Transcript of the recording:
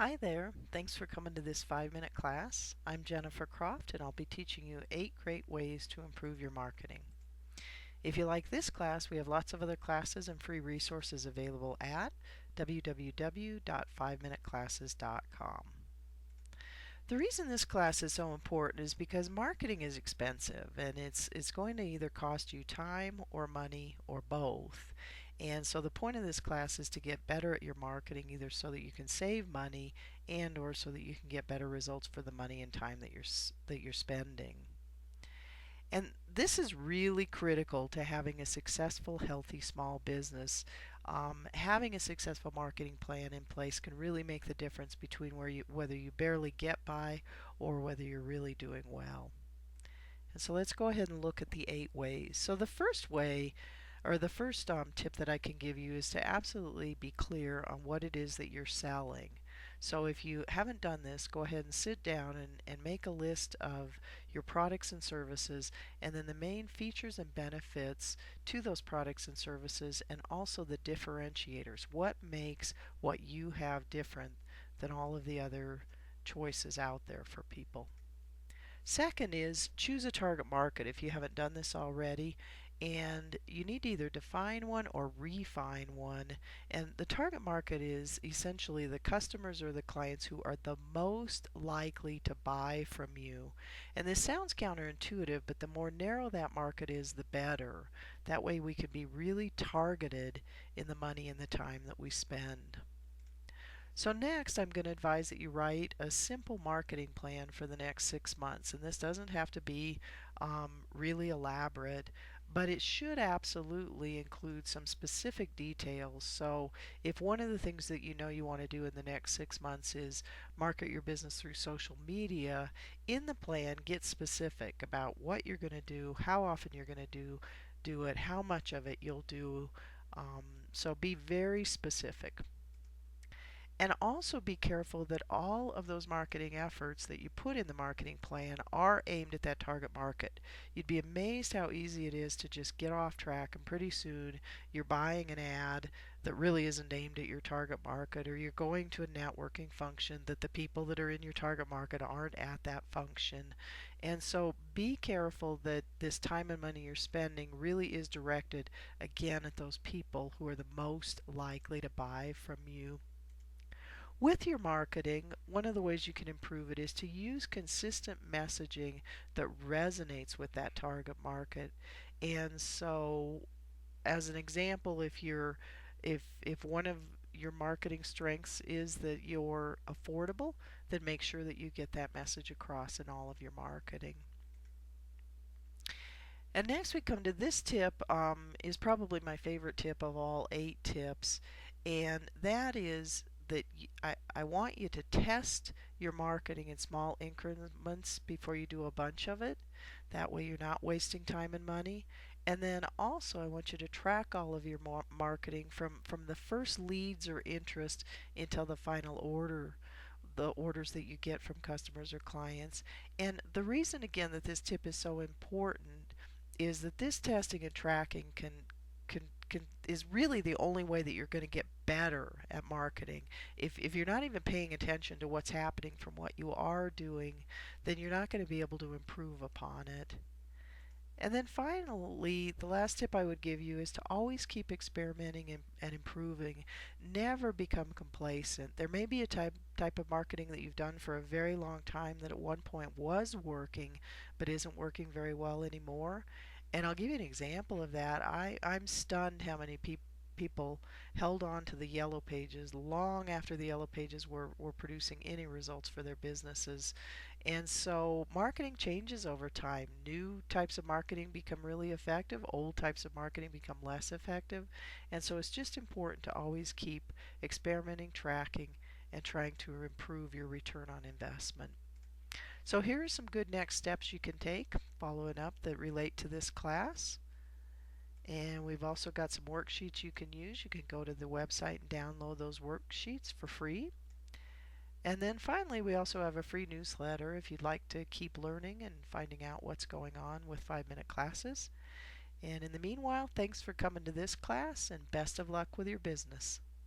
Hi there, thanks for coming to this 5-minute class. I'm Jennifer Croft and I'll be teaching you 8 great ways to improve your marketing. If you like this class, we have lots of other classes and free resources available at www.5minuteclasses.com. The reason this class is so important is because marketing is expensive and it's going to either cost you time or money or both. And so the point of this class is to get better at your marketing, either so that you can save money and or so that you can get better results for the money and time that you're spending. And this is really critical to having a successful, healthy small business. Having a successful marketing plan in place can really make the difference between whether you barely get by or whether you're really doing well. And so let's go ahead and look at the 8 ways. So the first way, or the first tip that I can give you, is to absolutely be clear on what it is that you're selling. So if you haven't done this, go ahead and sit down and make a list of your products and services, and then the main features and benefits to those products and services, and also the differentiators. What makes what you have different than all of the other choices out there for people? Second is choose a target market if you haven't done this already. And you need to either define one or refine one. And the target market is essentially the customers or the clients who are the most likely to buy from you. And this sounds counterintuitive, but the more narrow that market is, the better. That way we can be really targeted in the money and the time that we spend. So next, I'm going to advise that you write a simple marketing plan for the next 6 months. And this doesn't have to be really elaborate, but it should absolutely include some specific details. So if one of the things that you know you want to do in the next 6 months is market your business through social media, in the plan, get specific about what you're going to do, how often you're going to do it, how much of it you'll do. So be very specific. And also be careful that all of those marketing efforts that you put in the marketing plan are aimed at that target market. You'd be amazed how easy it is to just get off track, and pretty soon you're buying an ad that really isn't aimed at your target market, or you're going to a networking function that the people that are in your target market aren't at that function. And so be careful that this time and money you're spending really is directed again at those people who are the most likely to buy from you. With your marketing, one of the ways you can improve it is to use consistent messaging that resonates with that target market. And so, as an example, if one of your marketing strengths is that you're affordable, then make sure that you get that message across in all of your marketing. And next we come to this tip, is probably my favorite tip of all 8 tips, and that is that I want you to test your marketing in small increments before you do a bunch of it. That way you're not wasting time and money. And then also I want you to track all of your marketing from the first leads or interest until the final order, the orders that you get from customers or clients. And the reason again that this tip is so important is that this testing and tracking is really the only way that you're going to get better at marketing. If you're not even paying attention to what's happening from what you are doing, then you're not going to be able to improve upon it. And then finally, the last tip I would give you is to always keep experimenting and improving. Never become complacent. There may be a type of marketing that you've done for a very long time that at one point was working but isn't working very well anymore. And I'll give you an example of that. I'm stunned how many people held on to the yellow pages long after the yellow pages were producing any results for their businesses. And so marketing changes over time. New types of marketing become really effective, old types of marketing become less effective. And so it's just important to always keep experimenting, tracking, and trying to improve your return on investment. So here are some good next steps you can take following up that relate to this class. And we've also got some worksheets you can use. You can go to the website and download those worksheets for free. And then finally, we also have a free newsletter if you'd like to keep learning and finding out what's going on with 5-minute classes. And in the meanwhile, thanks for coming to this class and best of luck with your business.